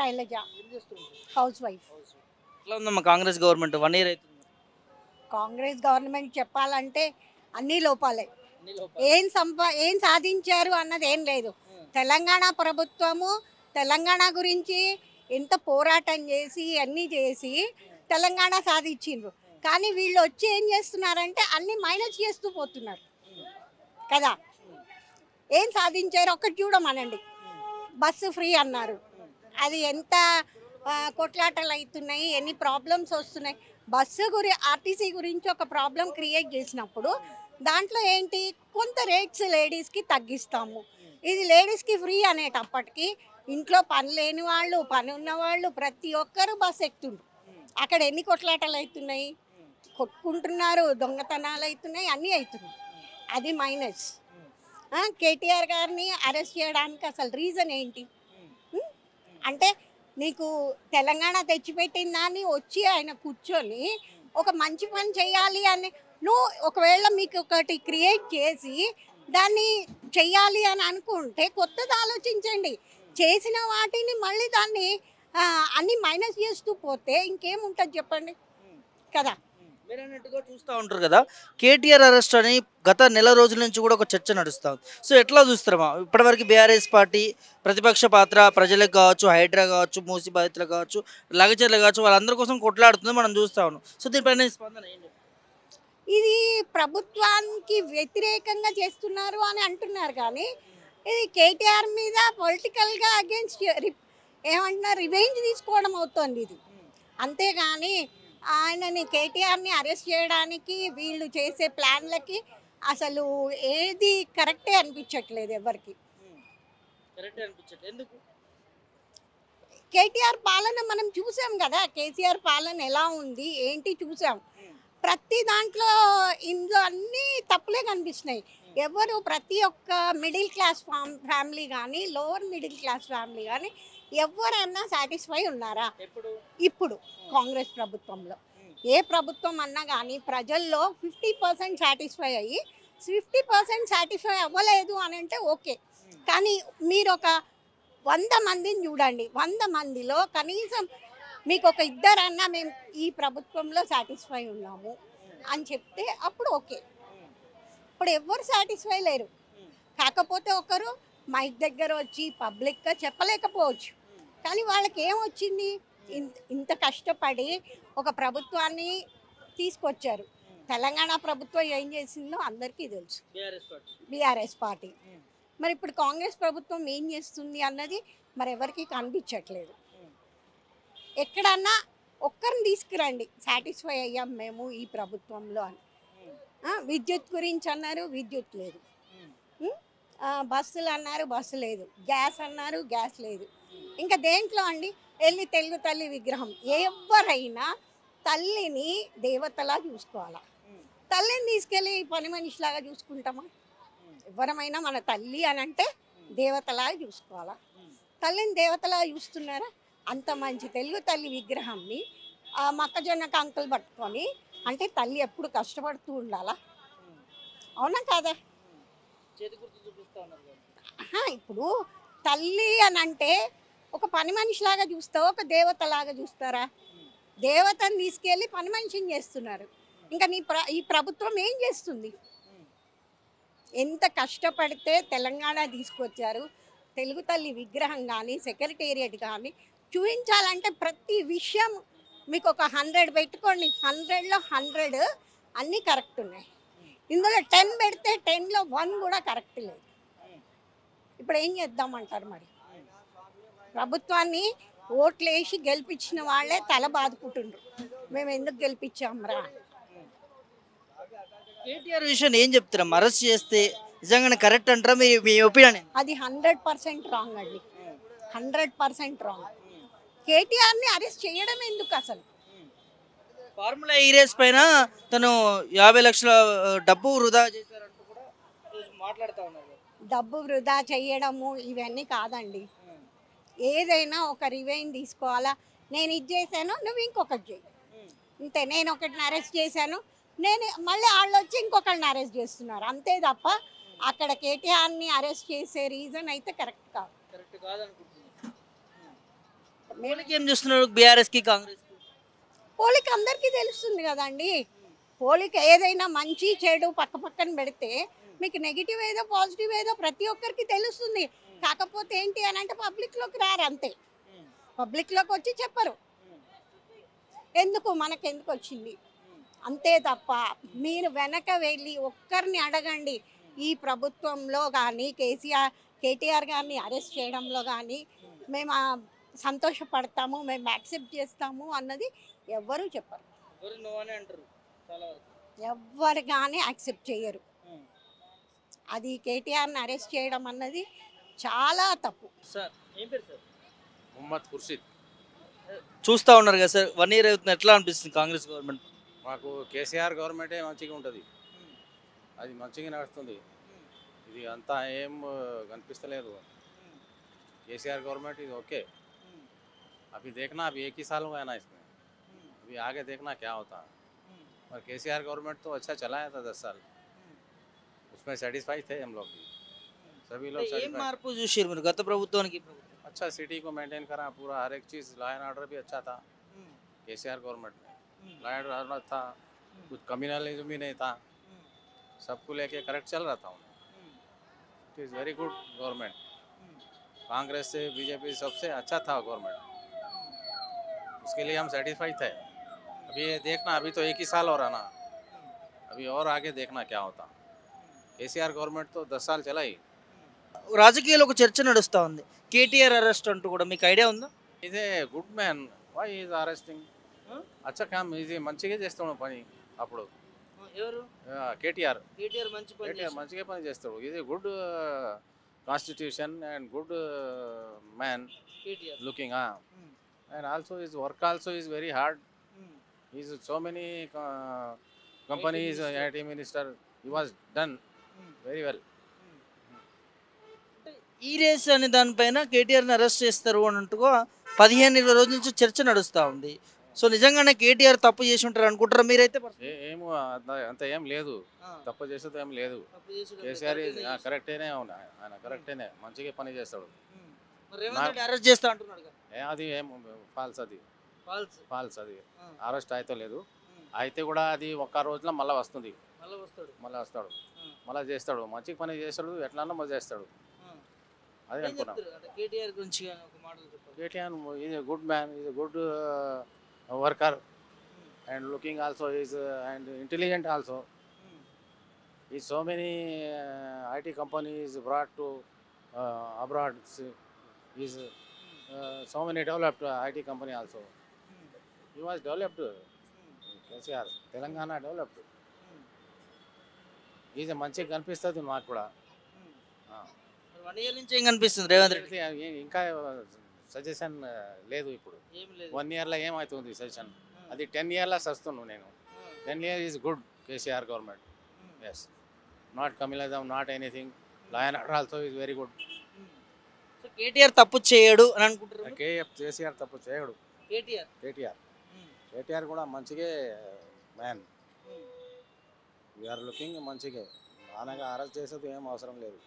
Shailaja, house wife. ఎట్లా ఉందమ్మా Congress government 1 year అవుతుంది? కాంగ్రెస్ గవర్నమెంట్ చెప్పాలంటే అన్ని లోపాలే. అన్ని లోపాలు. ఏం సాధించారు అన్నది ఏం లేదు. తెలంగాణ ప్రభుత్వము తెలంగాణ గురించి ఎంత పోరాటం చేసి అన్నీ చేసి తెలంగాణ సాధించిండ్రు. కానీ వీళ్ళు వచ్చి ఏం చేస్తున్నారంటే అన్ని మైనస్ చేస్తూ పోతున్నారు కదా. ఏం సాధించారు ఒక్కటి చూడమనండి. బస్సు ఫ్రీ అన్నారు, అది ఎంత కొట్లాటలు అవుతున్నాయి, ఎన్ని ప్రాబ్లమ్స్ వస్తున్నాయి. ఆర్టీసీ గురించి ఒక ప్రాబ్లం క్రియేట్ చేసినప్పుడు దాంట్లో ఏంటి, కొంత రేట్స్ లేడీస్కి తగ్గిస్తాము, ఇది లేడీస్కి ఫ్రీ అనేటప్పటికి ఇంట్లో పని లేని వాళ్ళు, పని ఉన్నవాళ్ళు ప్రతి ఒక్కరు బస్సు ఎక్కుతుండ్రు. అక్కడ ఎన్ని కొట్లాటలు అవుతున్నాయి, కొట్టుకుంటున్నారు, దొంగతనాలు అవుతున్నాయి, అన్నీ అవుతున్నాయి. అది మైనస్. కేటీఆర్ గారిని అరెస్ట్ చేయడానికి అసలు రీజన్ ఏంటి? అంటే నీకు తెలంగాణ తెచ్చిపెట్టిన దాన్ని వచ్చి ఆయన కూర్చొని ఒక మంచి పని చేయాలి అని నువ్వు ఒకవేళ మీకు ఒకటి క్రియేట్ చేసి దాన్ని చెయ్యాలి అని అనుకుంటే కొత్తది ఆలోచించండి. చేసిన వాటిని మళ్ళీ దాన్ని అన్ని మైనస్ చేస్తూ పోతే ఇంకేముంటుంది చెప్పండి కదా. మీరు అన్నట్టుగా చూస్తూ ఉంటారు కదా, కేటీఆర్ అరెస్ట్ అని గత నెల రోజుల నుంచి కూడా ఒక చర్చ నడుస్తుంది. సో ఎట్లా చూస్తారమ్మా ఇప్పటివరకు బీఆర్ఎస్ పార్టీ ప్రతిపక్ష పాత్ర ప్రజలకు కావచ్చు, హైడ్రా కావచ్చు, మూసి బాధితులకు కావచ్చు, లగచర్లు కావచ్చు, వాళ్ళందరి కోసం కొట్లాడుతుంది మనం చూస్తూ ఉన్నాం. సో దీనిపైన స్పందన ఏంటి? ఇది ప్రభుత్వానికి వ్యతిరేకంగా చేస్తున్నారు అని అంటున్నారు, కానీ ఇది కేటీఆర్ మీద పొలిటికల్గా అగేన్స్ట్ ఏమంటున్నారు, రివెంజ్ తీసుకోవడం అవుతుంది ఇది. అంతేగాని ఆయనని కేటీఆర్ని అరెస్ట్ చేయడానికి వీళ్ళు చేసే ప్లాన్లకి అసలు ఏది కరెక్టే అనిపించట్లేదు ఎవరికి. ఎందుకు? కేటీఆర్ పాలన మనం చూసాం కదా, కేసీఆర్ పాలన ఎలా ఉంది ఏంటి చూసాం. ప్రతి దాంట్లో ఇందులో అన్నీ తప్పులే కనిపిస్తున్నాయి. ప్రతి ఒక్క మిడిల్ క్లాస్ ఫ్యామిలీ కానీ, లోవర్ మిడిల్ క్లాస్ ఫ్యామిలీ కానీ ఎవరైనా సాటిస్ఫై ఉన్నారా? ఇప్పుడు కాంగ్రెస్ ప్రభుత్వంలో ఏ ప్రభుత్వం అన్నా కానీ ప్రజల్లో 50% సాటిస్ఫై అయ్యి 50% సాటిస్ఫై అవ్వలేదు అని అంటే ఓకే. కానీ మీరు ఒక 100 మందిని చూడండి, 100 మందిలో కనీసం మీకు ఒక ఇద్దరన్నా మేము ఈ ప్రభుత్వంలో సాటిస్ఫై ఉన్నాము అని చెప్తే అప్పుడు ఓకే. ఇప్పుడు ఎవ్వరు సాటిస్ఫై లేరు. కాకపోతే ఒకరు మైక్ దగ్గర వచ్చి పబ్లిక్గా చెప్పలేకపోవచ్చు, కానీ వాళ్ళకి ఏమొచ్చింది, ఇంత కష్టపడి ఒక ప్రభుత్వాన్ని తీసుకొచ్చారు. తెలంగాణ ప్రభుత్వం ఏం చేసిందో అందరికీ తెలుసు, బీఆర్ఎస్ పార్టీ. మరి ఇప్పుడు కాంగ్రెస్ ప్రభుత్వం ఏం చేస్తుంది అన్నది మరి ఎవరికి కనిపించట్లేదు. ఎక్కడన్నా ఒక్కరిని తీసుకురండి సాటిస్ఫై అయ్యాం మేము ఈ ప్రభుత్వంలో అని. విద్యుత్ గురించి అన్నారు, విద్యుత్ లేదు. బస్సులు అన్నారు, బస్సు లేదు. గ్యాస్ అన్నారు, గ్యాస్ లేదు. ఇంకా దేంట్లో అండి వెళ్ళి తెలుగు తల్లి విగ్రహం, ఎవరైనా తల్లిని దేవతలా చూసుకోవాలా, తల్లిని తీసుకెళ్ళి పని మనిషిలాగా చూసుకుంటామా? ఎవరమైనా మన తల్లి అని అంటే దేవతలా చూసుకోవాలా. తల్లిని దేవతలా చూస్తున్నారా? అంత మంచి తెలుగు తల్లి విగ్రహాన్ని మొక్కజొన్న కంకులు పట్టుకొని అంటే తల్లి ఎప్పుడు కష్టపడుతూ ఉండాలా? అవునా కాదా? ఇప్పుడు తల్లి అని అంటే ఒక పని మనిషిలాగా చూస్తావా, ఒక దేవతలాగా చూస్తారా? దేవతని తీసుకెళ్ళి పని మనిషిని చేస్తున్నారు. ఇంకా ఈ ప్రభుత్వం ఏం చేస్తుంది? ఎంత కష్టపడితే తెలంగాణ తీసుకొచ్చారు. తెలుగు తల్లి విగ్రహం కానీ, సెక్రటేరియట్ కానీ చూపించాలంటే ప్రతి విషయం మీకు ఒక 100 పెట్టుకోండి, 100లో 100 అన్నీ కరెక్ట్ ఉన్నాయి. ఇందులో 10 పెడితే 10లో 1 కూడా కరెక్ట్ లేదు. ఇప్పుడు ఏం చేద్దామంటారు? మరి ప్రభుత్వాన్ని ఓట్లేసి గెలిపించిన వాళ్ళే తల బాదుకుంటుండ్రు, మేము ఎందుకు గెలిపించాంరా. కేటీఆర్ విషయం ఏం చెప్తారా? అరెస్ట్ చేస్తే నిజంగానే కరెక్ట్ అంటారా? మీ ఒపీనియన్? అది 100% రాంగ్ అండి, 100% రాంగ్. కేటీఆర్ని అరెస్ట్ చేయడం ఎందుకు అసలు? ఫార్ములా ఈ రేస్ పైన తను 50 లక్షల డబ్బు వృధా చేశారంటూ కూడా మాట్లాడుతూ ఉన్నారు. డబ్బు వృధా చేయడము ఇవన్నీ కాదండి. ఏదైనా ఒక రివెంజ్ తీసుకోవాలా. నేను ఇది చేశాను, నువ్వు ఇంకొకటి చేయి, అంతే. నేను ఒకటిని అరెస్ట్ చేశాను, మళ్ళీ వాళ్ళు వచ్చి ఇంకొకరిని అరెస్ట్ చేస్తున్నారు, అంతే తప్ప అక్కడ కేటీఆర్ని అరెస్ట్ చేసే రీజన్ అయితే కరెక్ట్ కాదు. పోలికి ఏం చూస్తున్నారు బీఆర్ఎస్కి కాంగ్రెస్కి? పోలిక అందరికీ తెలుస్తుంది కదండి. పోలిక ఏదైనా మంచి చెడు పక్క పక్కన పెడితే మీకు నెగిటివ్ ఏదో పాజిటివ్ ఏదో ప్రతి ఒక్కరికి తెలుస్తుంది. కాకపోతే ఏంటి అని అంటే పబ్లిక్లోకి రారు అంతే. పబ్లిక్లోకి వచ్చి చెప్పరు ఎందుకు మనకెందుకు వచ్చింది అంతే తప్ప. మీరు వెనక వెళ్ళి ఒక్కరిని అడగండి, ఈ ప్రభుత్వంలో కానీ కేటీఆర్ గారిని అరెస్ట్ చేయడంలో కానీ మేము సంతోషపడతాము, మేము యాక్సెప్ట్ చేస్తాము అన్నది ఎవ్వరూ చెప్పరు. ఎవరు నో అని అంటారు చాలా వరకు. ఎవ్వరు కానీ యాక్సెప్ట్ చేయరు. అది కేటీఆర్ని అరెస్ట్ చేయడం అన్నది చాలా తప్పు. సార్ ఏం పేరు సార్? మొహమ్మద్ ఖుర్షిద్. చూస్తూ ఉన్నారు కదా సార్, 1 ఇయర్ అవుతుంది, ఎట్లా అనిపిస్తుంది కాంగ్రెస్ గవర్నమెంట్? మాకు కేసీఆర్ గవర్నమెంటే మంచిగా ఉంటుంది, అది మంచిగా నడుస్తుంది. ఇది అంతా ఏం కనిపిస్తలేదు. KCR government is okay. अभी देखना, अभी 1 ही साल हुआ है ना इसमें, अभी आगे देखना क्या होता है. और केसीआर गवर्नमेंट तो अच्छा चलाया था 10 साल, उसमें सेटिस्फाई थे हम लोग भी, सभी लोग ఏం satisfied. మార్పు చూసారు మీరు గత ప్రభుత్వానికి ఈ ప్రభుత్వం? अच्छा सिटी को मेंटेन करा पूरा, हर एक चीज़, लॉ एंड ऑर्डर भी अच्छा था केसीआर गवर्नमेंट में. लॉ एंड ऑर्डर था, कुछ कम्युनलिज्म भी नहीं था, सबको लेके करेक्ट चल रहा था. It is very good government. Congress से बीजेपी सबसे अच्छा था गवर्नमेंट, उसके लिए हम सेटिस्फाइड थे. अभी ये देखना, अभी तो 1 ही साल हो रहा ना, अभी और आगे देखना क्या होता. केसीआर गवर्नमेंट तो 10 साल चला ही. రాజకీయాల్లో ఒక చర్చ నడుస్తూ ఉంది, కేటీఆర్ అరెస్ట్ అంటూ కూడా, మీకు ఐడియా ఉందా? ఇదే good man, why is arresting? అచ్చా కామ్, ఇది మంచిగా చేస్తాడు పని. అప్పుడు ఎవరు? కేటీఆర్ కేటీఆర్ మంచి పని కేటీఆర్ మంచిగా పని చేస్తాడు. ఇది good constitution and good man KTR. Looking. And also his work also is very hard. Is so many companies IT minister, he was done very well. ఈ రేస్ అనే దానిపైన కేటీఆర్ని అరెస్ట్ చేస్తారు అని అంటూ 15-20 రోజుల నుంచి చర్చ నడుస్తూ ఉంది. సో నిజంగానే కేటీఆర్ తప్పు చేసి ఉంటారు అనుకుంటారా మీరైతే? ఏమో అంత ఏం లేదు, తప్పు చేసేది ఏం లేదు. కేసీఆర్ కరెక్టేనే, అవును ఆయన కరెక్టేనే, మంచిగా పని చేస్తాడు. అరెస్ట్ చేస్తా అంటున్నాడు కదా. అది ఏం ఫాల్స్, అది ఫాల్స్. ఫాల్స్, అది అరెస్ట్ అయితే లేదు. అయితే కూడా అది ఒక్క రోజులో మళ్ళీ వస్తుంది, మళ్ళీ వస్తాడు, మళ్ళీ చేస్తాడు, మంచిగా పని చేస్తాడు, ఎట్లన్నా మళ్ళీ చేస్తాడు. అది అనుకున్నాం. కేటీఆర్ గురించి ఒక మాటలు చెప్పాలి. KTR is a good man, is a good worker and looking also is and intelligent also. Is so many IT companies brought to abroad. Is so many developed IT company also. He was developed. KCR Telangana developed. Is మంచిగా కనిపిస్తుంది మాకు కూడా. 1 year నుంచి ఏం కనిపిస్తుంది రేవంత్ రెడ్డి? ఇంకా suggestion లేదు ఇప్పుడు. 1 ఇయర్లో ఏమవుతుంది సజెషన్, అది 10 ఇయర్లో వస్తున్నాను నేను. 10 year is good KCR government. Yes, not communism, not anything. Law and order also is very good. So KTR తప్పు చేయడు అని అనుకుంటారు? కేసీఆర్ తప్పు చేయడు. కేటీఆర్ కూడా మంచిగా మ్యాన్. వీఆర్ లుకింగ్ మంచిగా, నాన్నగా అరెస్ట్ చేసేది ఏం అవసరం లేదు.